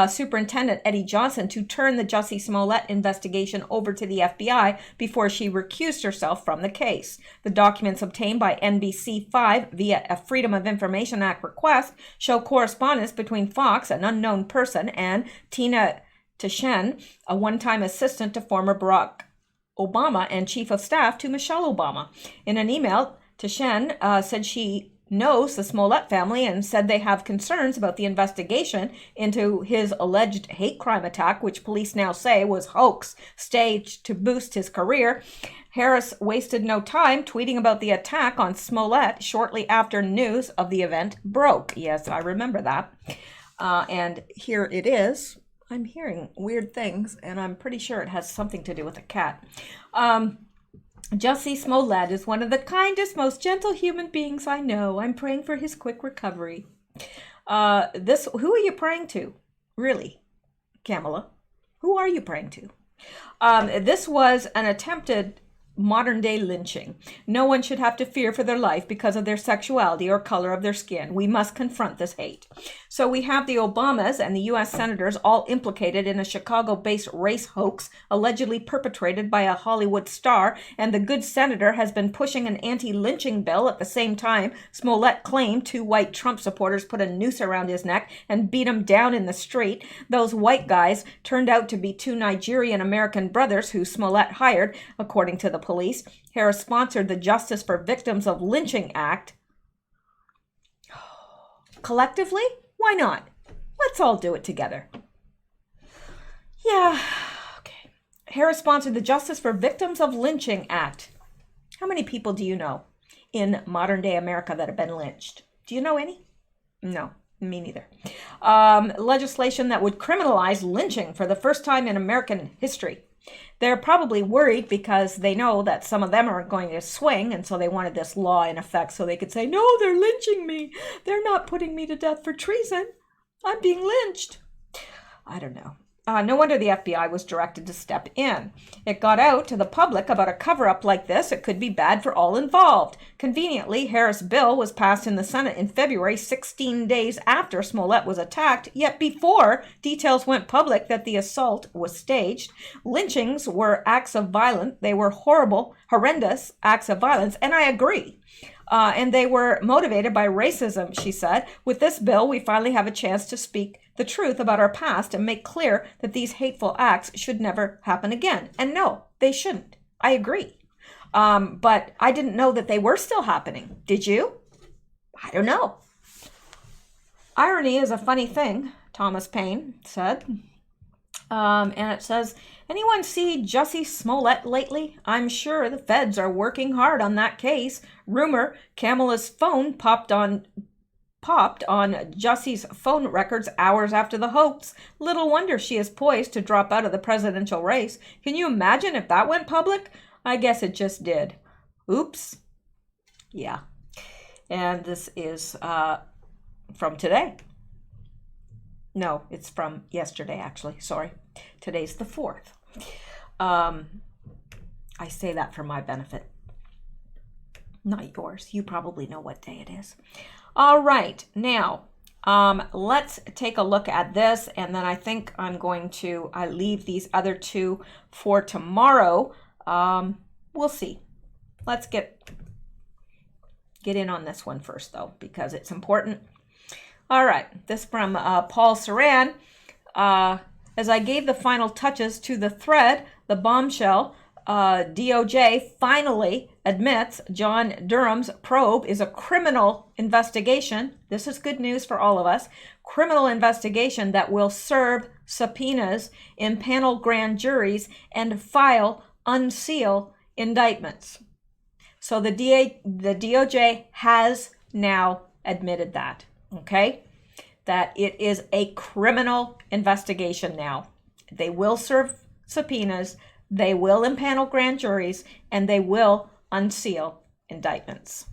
Superintendent Eddie Johnson to turn the Jussie Smollett investigation over to the FBI before she recused herself from the case. The documents obtained by NBC5 via a Freedom of Information Act request show correspondence between Fox, an unknown person, and Tina Tashen, a one-time assistant to former Barack Obama and chief of staff to Michelle Obama. In an email, Tashen said she knows the Smollett family and said they have concerns about the investigation into his alleged hate crime attack, which police now say was hoax, staged to boost his career. Harris wasted no time tweeting about the attack on Smollett shortly after news of the event broke. Yes, I remember that. And here it is. I'm hearing weird things, and I'm pretty sure it has something to do with a cat. Jussie Smollett is one of the kindest, most gentle human beings I know. I'm praying for his quick recovery. Who are you praying to? Really, Kamala? Who are you praying to? This was an attempted modern-day lynching. No one should have to fear for their life because of their sexuality or color of their skin. We must confront this hate. So we have the Obamas and the U.S. senators all implicated in a Chicago-based race hoax allegedly perpetrated by a Hollywood star, and the good senator has been pushing an anti-lynching bill at the same time. Smollett claimed 2 white Trump supporters put a noose around his neck and beat him down in the street. Those white guys turned out to be 2 Nigerian-American brothers who Smollett hired, according to the police. Harris sponsored the Justice for Victims of Lynching Act. Collectively? Why not? Let's all do it together. Yeah, okay. Harris sponsored the Justice for Victims of Lynching Act. How many people do you know in modern day America that have been lynched? Do you know any? No, me neither. Legislation that would criminalize lynching for the first time in American history. They're probably worried because they know that some of them are going to swing, and so they wanted this law in effect so they could say, no, they're lynching me. They're not putting me to death for treason. I'm being lynched. I don't know. No wonder the FBI was directed to step in. It got out to the public about a cover-up like this. It could be bad for all involved. Conveniently, Harris' bill was passed in the Senate in February, 16 days after Smollett was attacked, yet before details went public that the assault was staged. Lynchings were acts of violence. They were horrible, horrendous acts of violence, and I agree. And they were motivated by racism, she said. With this bill, we finally have a chance to speak the truth about our past and make clear that these hateful acts should never happen again. And no, they shouldn't. I agree. But I didn't know that they were still happening. Did you? I don't know. Irony is a funny thing, Thomas Paine said. And it says, anyone see Jussie Smollett lately? I'm sure the feds are working hard on that case. Rumor, Kamala's phone popped on Jussie's phone records hours after the hoax. Little wonder she is poised to drop out of the presidential race. Can you imagine if that went public? I guess it just did. Oops. Yeah. And this is from today. No, it's from yesterday, actually. Sorry. Today's the 4th. I say that for my benefit. Not yours. You probably know what day it is. All right. Now, let's take a look at this. And then I think I'm going to leave these other 2 for tomorrow. We'll see. Let's get in on this one first, though, because it's important. All right, this from Paul Saran. As I gave the final touches to the thread, the bombshell, DOJ finally admits John Durham's probe is a criminal investigation. This is good news for all of us. Criminal investigation that will serve subpoenas, impanel grand juries, and file, unseal indictments. So the DOJ has now admitted that. Okay, that it is a criminal investigation now. They will serve subpoenas, they will impanel grand juries, and they will unseal indictments.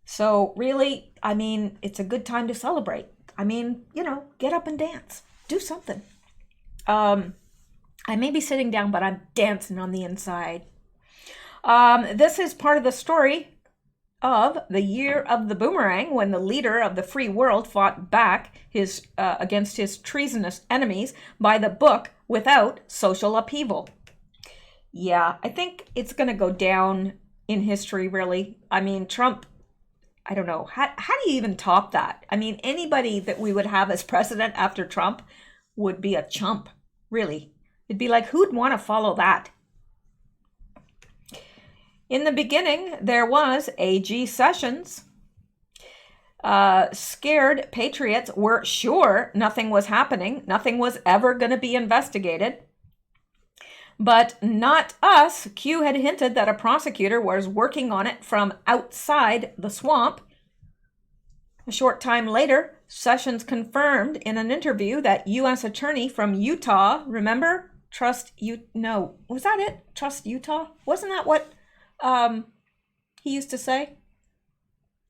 So really, I mean, it's a good time to celebrate. I mean, get up and dance. Do something. I may be sitting down, but I'm dancing on the inside. This is part of the story of the year of the boomerang, when the leader of the free world fought back against his treasonous enemies by the book without social upheaval. Yeah, I think it's going to go down in history, really. I mean, Trump, I don't know. How do you even top that? I mean, anybody that we would have as president after Trump would be a chump, really. It'd be like, who'd want to follow that? In the beginning, there was A.G. Sessions. Scared patriots were sure nothing was happening. Nothing was ever going to be investigated. But not us. Q had hinted that a prosecutor was working on it from outside the swamp. A short time later, Sessions confirmed in an interview that U.S. attorney from Utah, remember? Was that it? Trust Utah? Wasn't that what he used to say?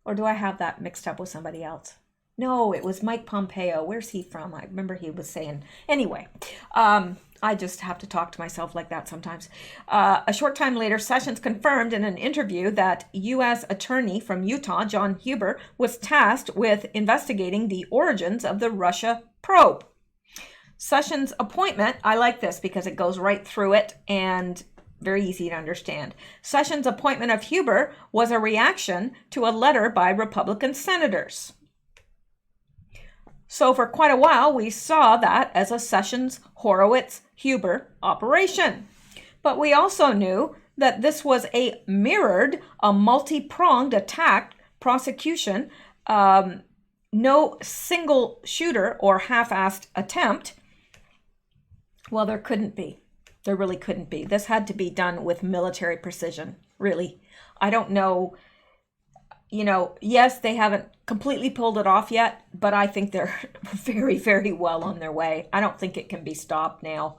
Or do I have that mixed up with somebody else? No, it was Mike Pompeo. Where's he from? I remember he was saying. Anyway, I just have to talk to myself like that sometimes. A short time later, Sessions confirmed in an interview that U.S. attorney from Utah, John Huber, was tasked with investigating the origins of the Russia probe. Sessions' appointment, I like this because it goes right through it and very easy to understand. Sessions' appointment of Huber was a reaction to a letter by Republican senators. So for quite a while, we saw that as a Sessions-Horowitz-Huber operation. But we also knew that this was a multi-pronged attack prosecution, no single shooter or half-assed attempt. Well, there couldn't be. There really couldn't be. This had to be done with military precision, really. I don't know. Yes, they haven't completely pulled it off yet, but I think they're very, very well on their way. I don't think it can be stopped now.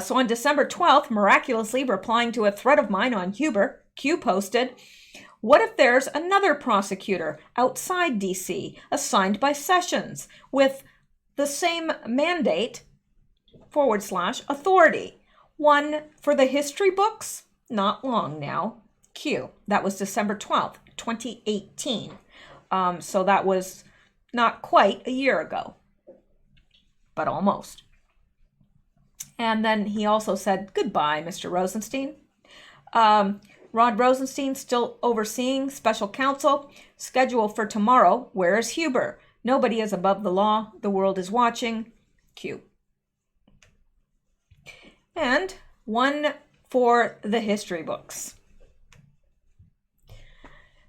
So on December 12th, miraculously replying to a thread of mine on Huber, Q posted, "What if there's another prosecutor outside DC assigned by Sessions with the same mandate / authority? One for the history books? Not long now. Q." That was December 12th, 2018. So that was not quite a year ago, but almost. And then he also said, "Goodbye, Mr. Rosenstein." Rod Rosenstein still overseeing special counsel. Schedule for tomorrow. Where is Huber? Nobody is above the law. The world is watching. Q. And one for the history books.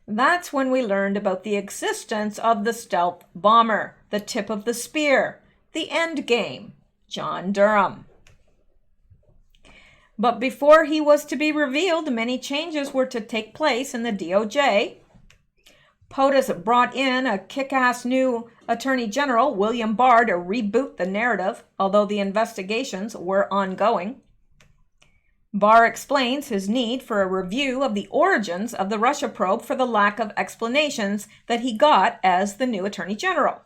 That's when we learned about the existence of the stealth bomber, the tip of the spear, the end game, John Durham. But before he was to be revealed, many changes were to take place in the DOJ. POTUS brought in a kick-ass new Attorney General, William Barr, to reboot the narrative, although the investigations were ongoing. Barr explains his need for a review of the origins of the Russia probe for the lack of explanations that he got as the new Attorney General.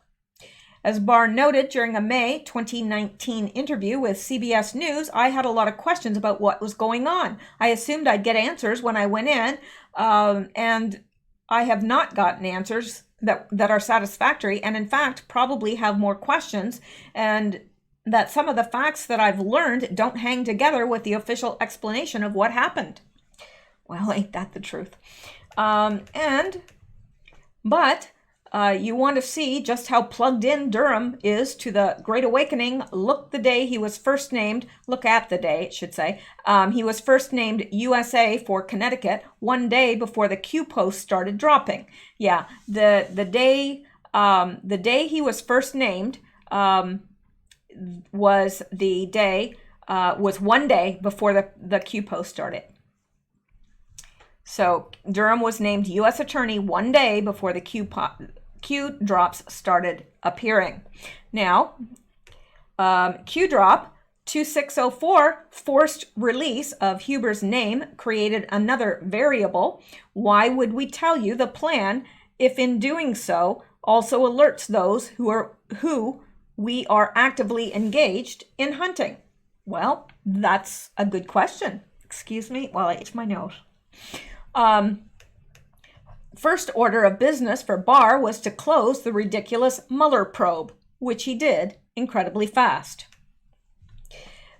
As Barr noted during a May 2019 interview with CBS News, "I had a lot of questions about what was going on. I assumed I'd get answers when I went in, and I have not gotten answers that are satisfactory, and in fact probably have more questions, and that some of the facts that I've learned don't hang together with the official explanation of what happened." Well, ain't that the truth? But you want to see just how plugged in Durham is to the Great Awakening. Look at the day, it should say. He was first named USA for Connecticut 1 day before the Q post started dropping. Yeah, the day he was first named was 1 day before the Q post started. So Durham was named U.S. Attorney 1 day before the Q drops started appearing. Now, Q drop 2604, forced release of Huber's name, created another variable. Why would we tell you the plan if in doing so also alerts those who we are actively engaged in hunting? Well, that's a good question. Excuse me while I itch my nose. first order of business for Barr was to close the ridiculous Mueller probe, which he did incredibly fast.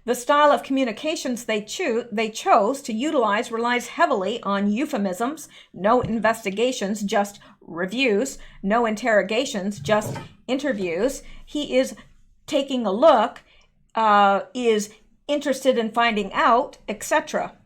The style of communications they chose to utilize relies heavily on euphemisms, no investigations, just reviews, no interrogations, just interviews. He is taking a look, is interested in finding out, etc.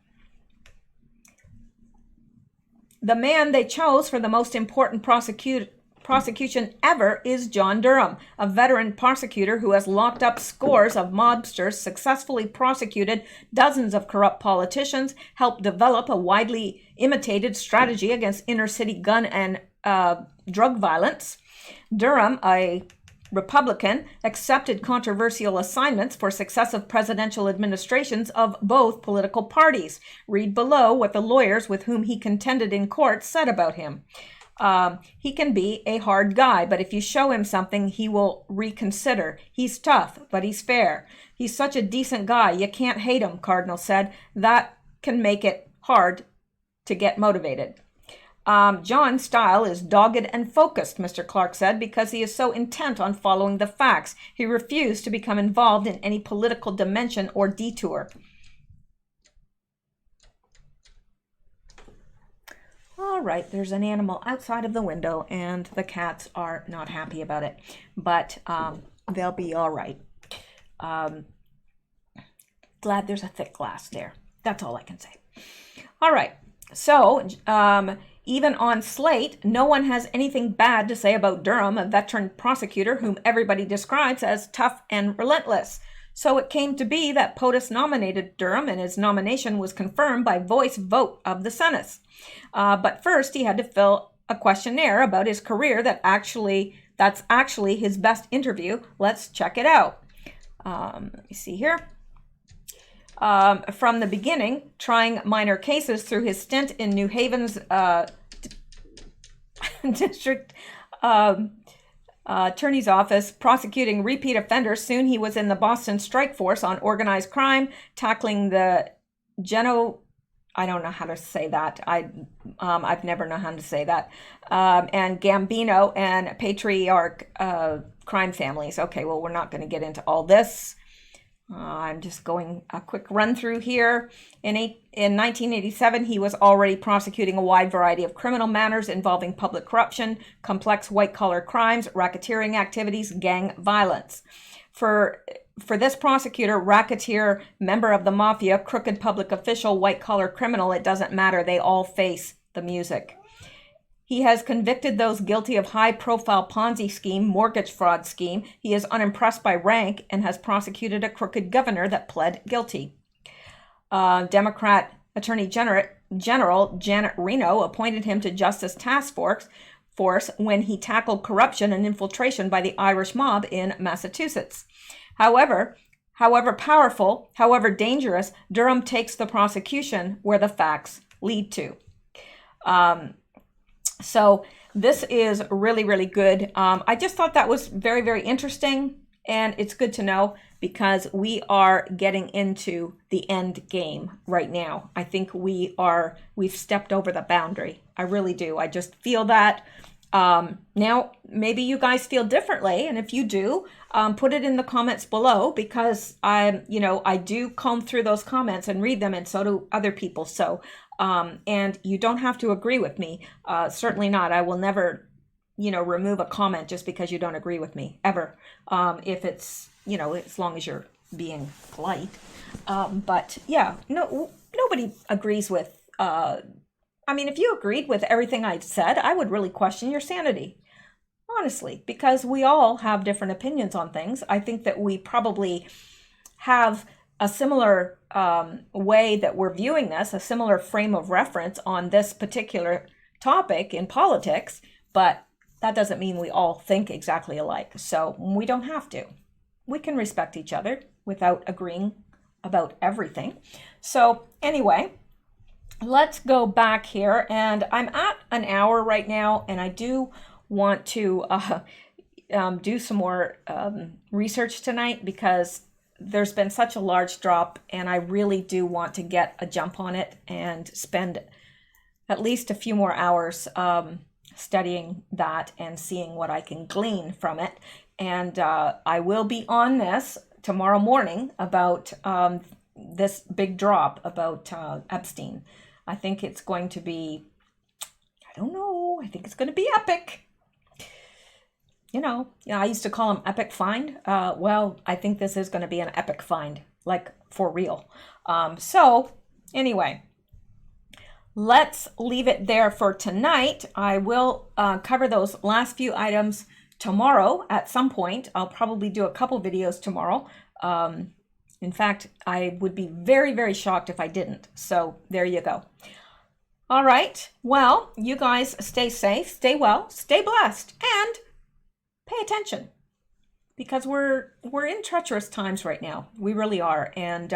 The man they chose for the most important prosecution ever is John Durham, a veteran prosecutor who has locked up scores of mobsters, successfully prosecuted dozens of corrupt politicians, helped develop a widely imitated strategy against inner-city gun and drug violence. Durham, a Republican, accepted controversial assignments for successive presidential administrations of both political parties. Read below what the lawyers with whom he contended in court said about him. He can be a hard guy, but if you show him something, he will reconsider. He's tough, but he's fair. He's such a decent guy. You can't hate him, Cardinal said. That can make it hard to get motivated. John's style is dogged and focused, Mr. Clark said, because he is so intent on following the facts. He refused to become involved in any political dimension or detour. All right, there's an animal outside of the window, and the cats are not happy about it, but they'll be all right. Glad there's a thick glass there. That's all I can say. All right, so even on Slate, no one has anything bad to say about Durham, a veteran prosecutor whom everybody describes as tough and relentless. So it came to be that POTUS nominated Durham, and his nomination was confirmed by voice vote of the Senate. But first, he had to fill a questionnaire about his career that's actually his best interview. Let's check it out. Let me see here. From the beginning, trying minor cases through his stint in New Haven's district attorney's office, prosecuting repeat offenders. Soon he was in the Boston Strike Force on organized crime, tackling the I don't know how to say that. I've never known how to say that. And Gambino and Patriarch crime families. Okay, well, we're not going to get into all this. I'm just going a quick run through here. In 1987, he was already prosecuting a wide variety of criminal matters involving public corruption, complex white-collar crimes, racketeering activities, gang violence. For this prosecutor, racketeer, member of the mafia, crooked public official, white-collar criminal, it doesn't matter. They all face the music. He has convicted those guilty of high-profile Ponzi scheme, mortgage fraud scheme. He is unimpressed by rank and has prosecuted a crooked governor that pled guilty. Democrat Attorney General Janet Reno appointed him to Justice Task Force when he tackled corruption and infiltration by the Irish mob in Massachusetts. However powerful, however dangerous, Durham takes the prosecution where the facts lead to. So this is really, really good. I just thought that was very, very interesting, and it's good to know because we are getting into the end game right now. I think we've stepped over the boundary. I really do. I just feel that. Now, maybe you guys feel differently, and if you do, put it in the comments below because I do comb through those comments and read them, and so do other people. So, and you don't have to agree with me. Certainly not. I will never, remove a comment just because you don't agree with me ever. If it's, as long as you're being polite. But yeah, nobody agrees with, if you agreed with everything I said, I would really question your sanity, honestly, because we all have different opinions on things. I think that we probably have a similar way that we're viewing this, a similar frame of reference on this particular topic in politics, but that doesn't mean we all think exactly alike. So we don't have to. We can respect each other without agreeing about everything. So anyway, let's go back here, and I'm at an hour right now, and I do want to do some more research tonight because there's been such a large drop, and I really do want to get a jump on it and spend at least a few more hours studying that and seeing what I can glean from it. And I will be on this tomorrow morning about this big drop about Epstein. I think it's going to be, I don't know, I think it's going to be epic. I used to call them epic find. Well, I think this is going to be an epic find, like for real. So anyway, let's leave it there for tonight. I will cover those last few items tomorrow at some point. I'll probably do a couple videos tomorrow. In fact, I would be very, very shocked if I didn't. So there you go. All right. Well, you guys stay safe, stay well, stay blessed, and pay attention, because we're in treacherous times right now. We really are. And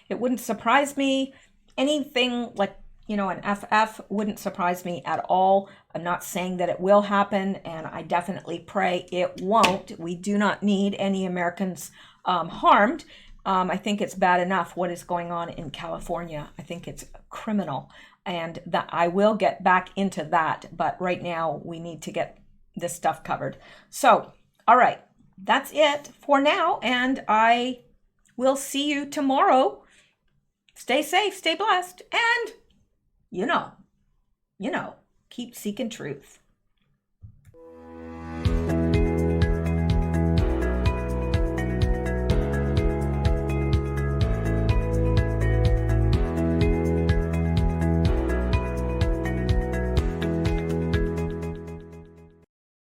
it wouldn't surprise me. Anything like, an FF wouldn't surprise me at all. I'm not saying that it will happen, and I definitely pray it won't. We do not need any Americans harmed. I think it's bad enough what is going on in California. I think it's criminal, and that I will get back into that. But right now we need to get this stuff covered. So, all right, that's it for now, and I will see you tomorrow. Stay safe, stay blessed, and keep seeking truth.